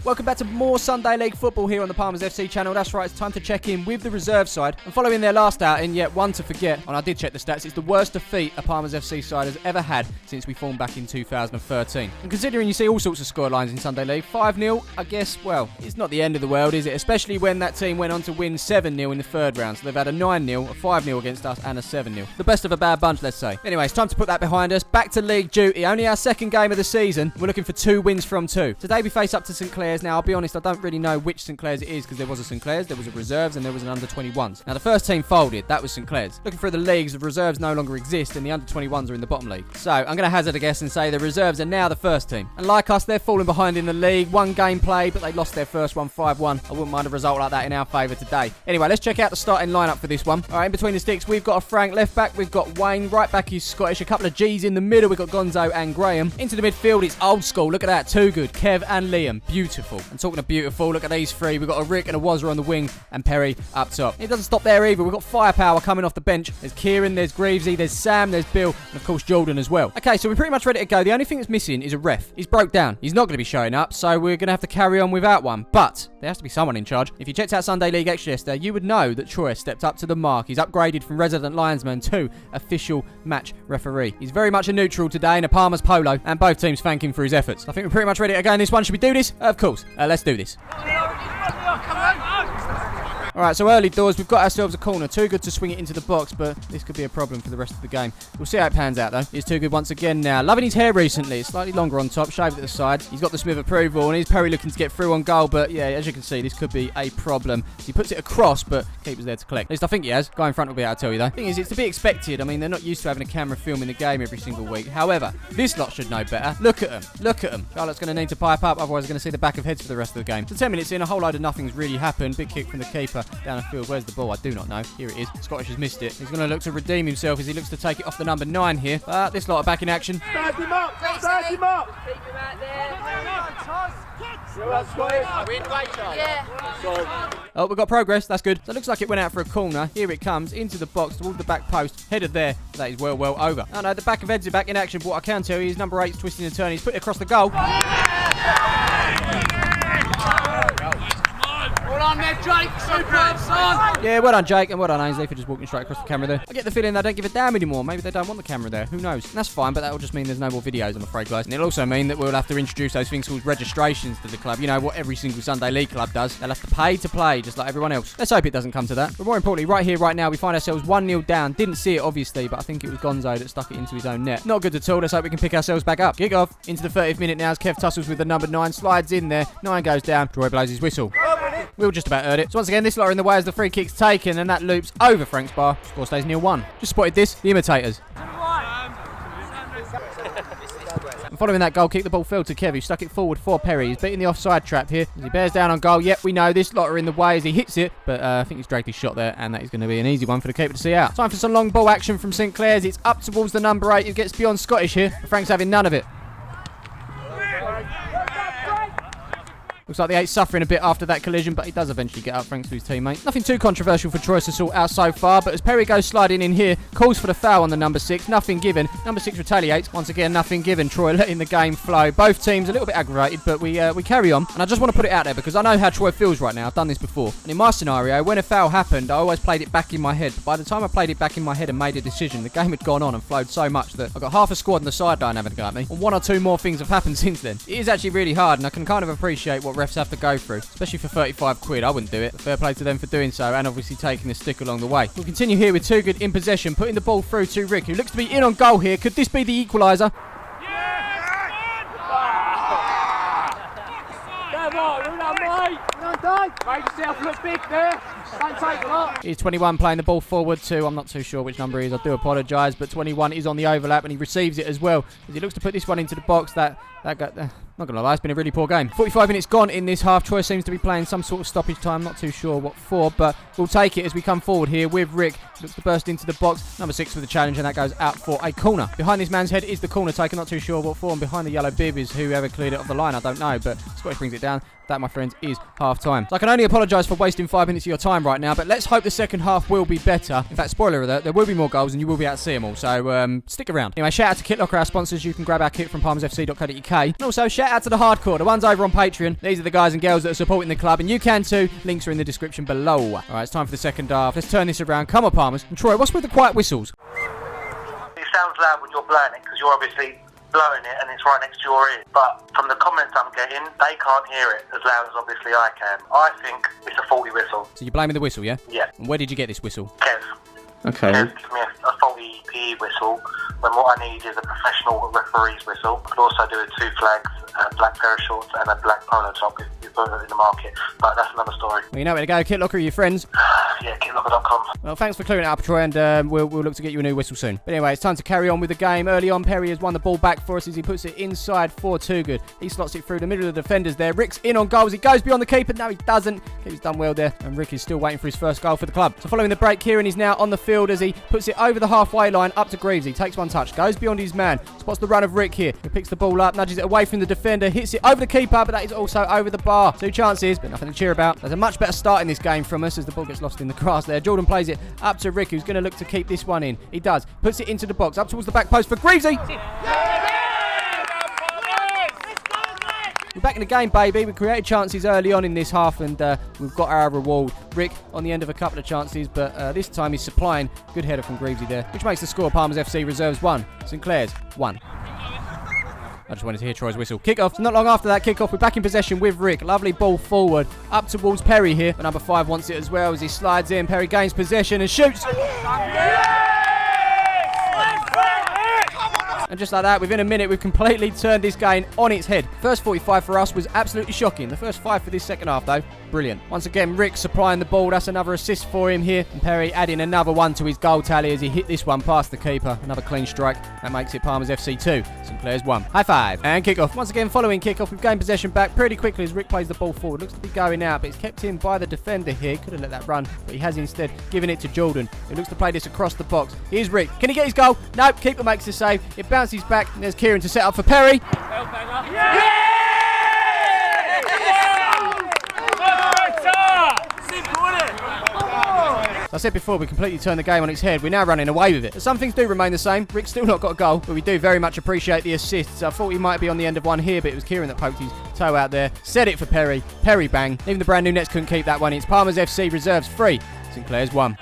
Welcome back to more Sunday League football here on the Palmers FC channel. That's right, it's time to check in with the reserve side. And following their last outing, yet one to forget, and I did check the stats, it's the worst defeat a Palmers FC side has ever had since we formed back in 2013. And considering you see all sorts of scorelines in Sunday League, 5-0, I guess, well, it's not the end of the world, is it? Especially when that team went on to win 7-0 in the third round. So they've had a 9-0, a 5-0 against us, and a 7-0. The best of a bad bunch, let's say. Anyway, it's time to put that behind us. Back to league duty. Only our second game of the season. We're looking for 2 wins from 2. Today we face up to St Clair's. Now, I'll be honest, I don't really know which St Clair's it is because there was a St Clair's, there was a reserves, and there was an under-21s. Now, the first team folded. That was St Clair's. Looking through the leagues, the reserves no longer exist, and the under-21s are in the bottom league. So, I'm going to hazard a guess and say the reserves are now the first team. And like us, they're falling behind in the league. 1 game played, but they lost their first one 5-1. I wouldn't mind a result like that in our favour today. Anyway, let's check out the starting lineup for this one. All right, in between the sticks, we've got a Frank left back. We've got Wayne. Right back, he's Scottish. A couple of G's in the middle. We've got Gonzo and Graham. Into the midfield, it's old school. Look at that. Too good. Kev and Liam. Beautiful. And talking of beautiful, look at these 3. We've got a Rick and a Wazza on the wing and Perry up top. It doesn't stop there either. We've got firepower coming off the bench. There's Kieran, there's Greavesy, there's Sam, there's Bill, and of course Jordan as well. Okay, so we're pretty much ready to go. The only thing that's missing is a ref. He's broke down. He's not going to be showing up, so we're going to have to carry on without one. But there has to be someone in charge. If you checked out Sunday League Extra yesterday, you would know that Troy has stepped up to the mark. He's upgraded from resident linesman to official match referee. He's very much a neutral today in a Palmers polo, and both teams thank him for his efforts. I think we're pretty much ready to go in this one. Should we do this? Of course. Let's do this. Alright, so early doors, we've got ourselves a corner. Too good to swing it into the box, but this could be a problem for the rest of the game. We'll see how it pans out, though. He's Too Good once again now. Loving his hair recently. It's slightly longer on top, shaved at the sides. He's got the Smith approval, and he's Perry looking to get through on goal, but yeah, as you can see, this could be a problem. He puts it across, but keeper's there to collect. At least I think he has. Guy in front will be able to tell you, though. Thing is, it's to be expected. I mean, they're not used to having a camera filming the game every single week. However, this lot should know better. Look at them. Look at them. Charlotte's going to need to pipe up, otherwise we're going to see the back of heads for the rest of the game. So 10 minutes in, a whole load of nothing's really happened. Big kick from the keeper down the field. Where's the ball? I do not know. Here it is. Scottish has missed it. He's going to look to redeem himself as he looks to take it off the number 9 here. But this lot are back in action. Stand him up! Stand him up! Keep him out there. Oh, we've got progress. That's good. So it looks like it went out for a corner. Here it comes into the box towards the back post. Header there. That is well over. Oh no, the back of heads are back in action. But what I can tell you is number 8's twisting and turning. He's put it across the goal. Well on there, Jake. Super, son. Yeah, well done, Jake, and well done, Ainsley, for just walking straight across the camera there. I get the feeling they don't give a damn anymore. Maybe they don't want the camera there. Who knows? And that's fine, but that will just mean there's no more videos, I'm afraid, guys. And it'll also mean that we'll have to introduce those things called registrations to the club. You know, what every single Sunday League club does. They'll have to pay to play, just like everyone else. Let's hope it doesn't come to that. But more importantly, right here, right now, we find ourselves 1-0 down. Didn't see it, obviously, but I think it was Gonzo that stuck it into his own net. Not good at all. Let's hope we can pick ourselves back up. Kick off into the 30th minute now as Kev tussles with the number 9. Slides in there. 9 goes down. Troy blows his whistle. We'll just about heard it. So once again, this lot are in the way as the free kick's taken, and that loops over Frank's bar. Score stays 0-1. Just spotted this. The imitators. And following that goal kick, the ball fell to Kev, who stuck it forward for Perry. He's beating the offside trap here as he bears down on goal. Yep, we know this lot are in the way as he hits it, but I think he's dragged his shot there, and that is going to be an easy one for the keeper to see out. Time for some long ball action from St Clair's. It's up towards the number 8 who gets beyond Scottish here. Frank's having none of it. Looks like the 8's suffering a bit after that collision, but he does eventually get up thanks to his teammate. Nothing too controversial for Troy to sort out so far, but as Perry goes sliding in here, calls for the foul on the number 6. Nothing given. Number 6 retaliates. Once again, nothing given. Troy letting the game flow. Both teams a little bit aggravated, but we carry on. And I just want to put it out there because I know how Troy feels right now. I've done this before. And in my scenario, when a foul happened, I always played it back in my head. But by the time I played it back in my head and made a decision, the game had gone on and flowed so much that I got half a squad on the sideline having a go at me. And 1 or 2 more things have happened since then. It is actually really hard, and I can kind of appreciate what refs have to go through. Especially for 35 quid, I wouldn't do it. Fair play to them for doing so, and obviously taking the stick along the way. We'll continue here with Too Good in possession, putting the ball through to Rick, who looks to be in on goal here. Could this be the equaliser? Make yourself look big there. Don't take a lot. He's 21 playing the ball forward to, I'm not too sure which number he is, I do apologise, but 21 is on the overlap and he receives it as well. As he looks to put this one into the box, that got... not going to lie, it's been a really poor game. 45 minutes gone in this half. Troy seems to be playing some sort of stoppage time. Not too sure what for, but we'll take it as we come forward here with Rick. Looks to burst into the box. Number 6 for the challenge, and that goes out for a corner. Behind this man's head is the corner taker. Not too sure what for. And behind the yellow bib is whoever cleared it off the line. I don't know, but Scottish brings it down. That, my friends, is half-time. So I can only apologise for wasting 5 minutes of your time right now, but let's hope the second half will be better. In fact, spoiler alert, there will be more goals and you will be able to see them all, so stick around. Anyway, shout out to KitLocker, our sponsors. You can grab our kit from palmersfc.co.uk. And also, shout Shout out to the hardcore, the ones over on Patreon. These are the guys and girls that are supporting the club, and you can too. Links are in the description below. Alright, it's time for the second half. Let's turn this around. Come on, Palmers. And Troy, what's with the quiet whistles? It sounds loud when you're blowing it because you're obviously blowing it and it's right next to your ear. But from the comments I'm getting, they can't hear it as loud as obviously I can. I think it's a faulty whistle. So you're blaming the whistle, yeah? Yeah. And where did you get this whistle? Kev. Okay. Kev gives me a faulty PE whistle when what I need is a professional referee's whistle. I could also do with 2 flags, a black pair of shorts and a black polo top if you put it in the market. But that's another story. Well, you know where to go. Kit Locker, your friends. Yeah, kitlocker.com. Well, thanks for clearing it up, Troy, and we'll look to get you a new whistle soon. But anyway, it's time to carry on with the game. Early on, Perry has won the ball back for us as he puts it inside for Toogood. He slots it through the middle of the defenders there. Rick's in on goals. He goes beyond the keeper. No, he doesn't. He's done well there, and Rick is still waiting for his first goal for the club. So following the break, Kieran is now on the field as he puts it over the halfway line up to Greaves. He takes one touch, goes beyond his man, spots the run of Rick here. He picks the ball up, nudges it away from the defender, hits it over the keeper, but that is also over the bar. 2 chances, but nothing to cheer about. There's a much better start in this game from us as the ball gets lost in the grass there. Jordan plays it up to Rick, who's going to look to keep this one in. He does. Puts it into the box, up towards the back post for Greavesy. We're back in the game, baby. We created chances early on in this half, and we've got our reward. Rick on the end of a couple of chances, but this time he's supplying. Good header from Greavesy there, which makes the score Palmers FC Reserves 1, St Clair's 1. I just wanted to hear Troy's whistle. Kick-off. Not long after that kick-off, we're back in possession with Rick. Lovely ball forward. Up towards Perry here. But number 5 wants it as well as he slides in. Perry gains possession and shoots. And just like that, within a minute, we've completely turned this game on its head. First 45 for us was absolutely shocking. The first 5 for this second half, though, brilliant. Once again, Rick supplying the ball. That's another assist for him here. And Perry adding another one to his goal tally as he hit this one past the keeper. Another clean strike. That makes it Palmers FC 2, St Clair's 1. High five. And kick-off. Once again, following kick-off, we've gained possession back pretty quickly as Rick plays the ball forward. Looks to be going out, but it's kept in by the defender here. Could have let that run, but he has instead given it to Jordan, who looks to play this across the box. Here's Rick. Can he get his goal? Nope. Keeper makes the save. It bounces back, and there's Kieran to set up for Perry. As I said before, we completely turned the game on its head. We're now running away with it. But some things do remain the same. Rick's still not got a goal, but we do very much appreciate the assists. I thought he might be on the end of one here, but it was Kieran that poked his toe out there. Set it for Perry. Perry bang. Even the brand new Nets couldn't keep that one. It's Palmers FC Reserves 3, St Clair's 1.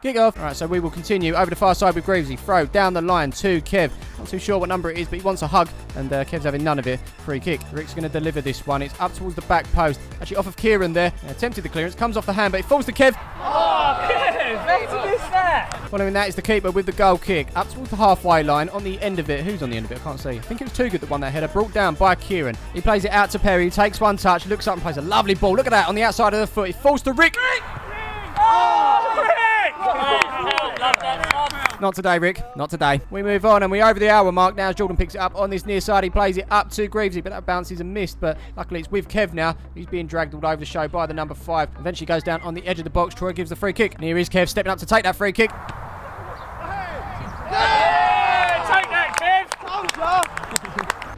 Kick off. Alright, so we will continue over the far side with Greavesy. Throw down the line to Kev. Not too sure what number it is, but he wants a hug, and Kev's having none of it. Free kick. Rick's going to deliver this one. It's up towards the back post. Actually off of Kieran there. Attempted the clearance. Comes off the hand, but it falls to Kev. Oh, Kev! How did you miss that? Following that is the keeper with the goal kick. Up towards the halfway line. On the end of it. Who's on the end of it? I can't see. I think it was Toogood that won that header. Brought down by Kieran. He plays it out to Perry. He takes one touch. Looks up and plays a lovely ball. Look at that on the outside of the foot. It falls to Rick. Oh, Rick! Not today, Rick. Not today. We move on and we're over the hour mark now as Jordan picks it up on this near side. He plays it up to Greavesy, but that bounces and missed. But luckily it's with Kev now. He's being dragged all over the show by the number 5. Eventually goes down on the edge of the box. Troy gives the free kick. And here is Kev stepping up to take that free kick. Take that, Kev!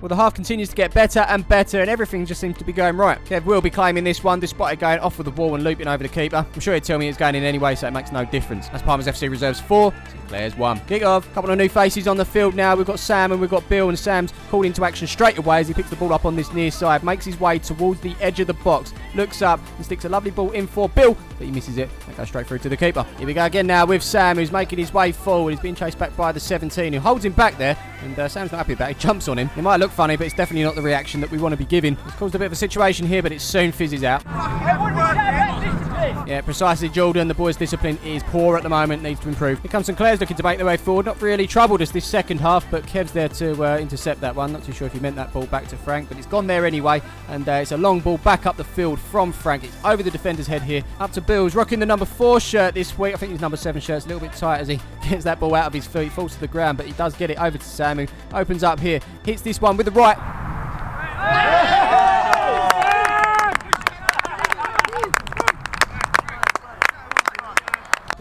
Well, the half continues to get better and better, and everything just seems to be going right. Kev will be claiming this one, despite it going off with the ball and looping over the keeper. I'm sure he'd tell me it's going in anyway, so it makes no difference. That's Palmers FC Reserves 4, St Clair's 1. Kick off. Couple of new faces on the field now. We've got Sam and we've got Bill, and Sam's called into action straight away as he picks the ball up on this near side, makes his way towards the edge of the box, looks up and sticks a lovely ball in for Bill, but he misses it. That goes straight through to the keeper. Here we go again now with Sam, who's making his way forward. He's being chased back by the 17, who holds him back there, and Sam's not happy about it. He jumps on him. It might look funny, but it's definitely not the reaction that we want to be giving. It's caused a bit of a situation here, but it soon fizzes out. Yeah, precisely, Jordan. The boys' discipline is poor at the moment, needs to improve. Here comes St Clair's looking to make their way forward. Not really troubled us this second half, but Kev's there to intercept that one. Not too sure if he meant that ball back to Frank, but it's gone there anyway. And it's a long ball back up the field from Frank. It's over the defender's head here. Up to Bills, rocking the number 4 shirt this week. I think his number 7 shirt's a little bit tight as he gets that ball out of his feet, falls to the ground, but he does get it over to Sam, who opens up here. Hits this one with the right.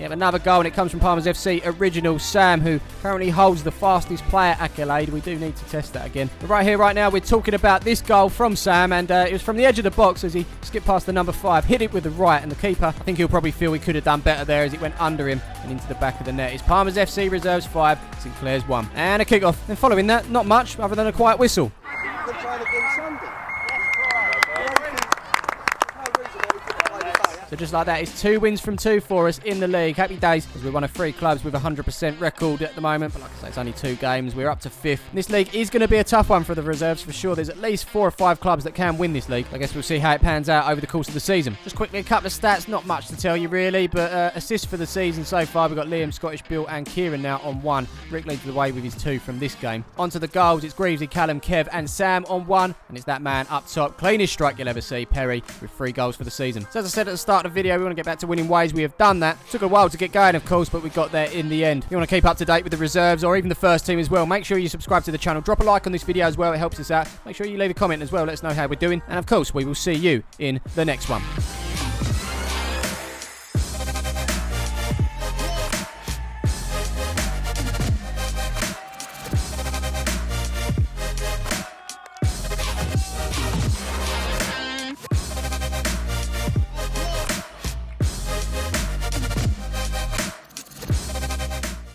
We have another goal, and it comes from Palmer's FC original Sam, who currently holds the fastest player accolade. We do need to test that again. But right here, right now, we're talking about this goal from Sam, and it was from the edge of the box as he skipped past the number 5, hit it with the right, and the keeper, I think he'll probably feel he could have done better there as it went under him and into the back of the net. It's Palmer's FC reserves 5, St Clair's 1. And a kick-off. And following that, not much other than a quiet whistle. So just like that, it's 2 wins from 2 for us in the league. Happy days, as we're one of 3 clubs with a 100% record at the moment. But like I say, it's only 2 games. We're up to 5th. This league is going to be a tough one for the reserves for sure. There's at least 4 or 5 clubs that can win this league. I guess we'll see how it pans out over the course of the season. Just quickly, a couple of stats. Not much to tell you really, but assists for the season so far. We've got Liam, Scottish Bill and Kieran now on 1. Rick leads the way with his 2 from this game. On to the goals. It's Greavesy, Callum, Kev and Sam on 1. And it's that man up top. Cleanest strike you'll ever see, Perry, with 3 goals for the season. So as I said at the start of the video, we want to get back to winning ways. We have done that. Took a while to get going, of course, but we got there in the end. If you want to keep up to date with the reserves or even the first team as well, make sure you subscribe to the channel. Drop a like on this video as well. It helps us out. Make sure you leave a comment as well. Let us know how we're doing. And of course, we will see you in the next one.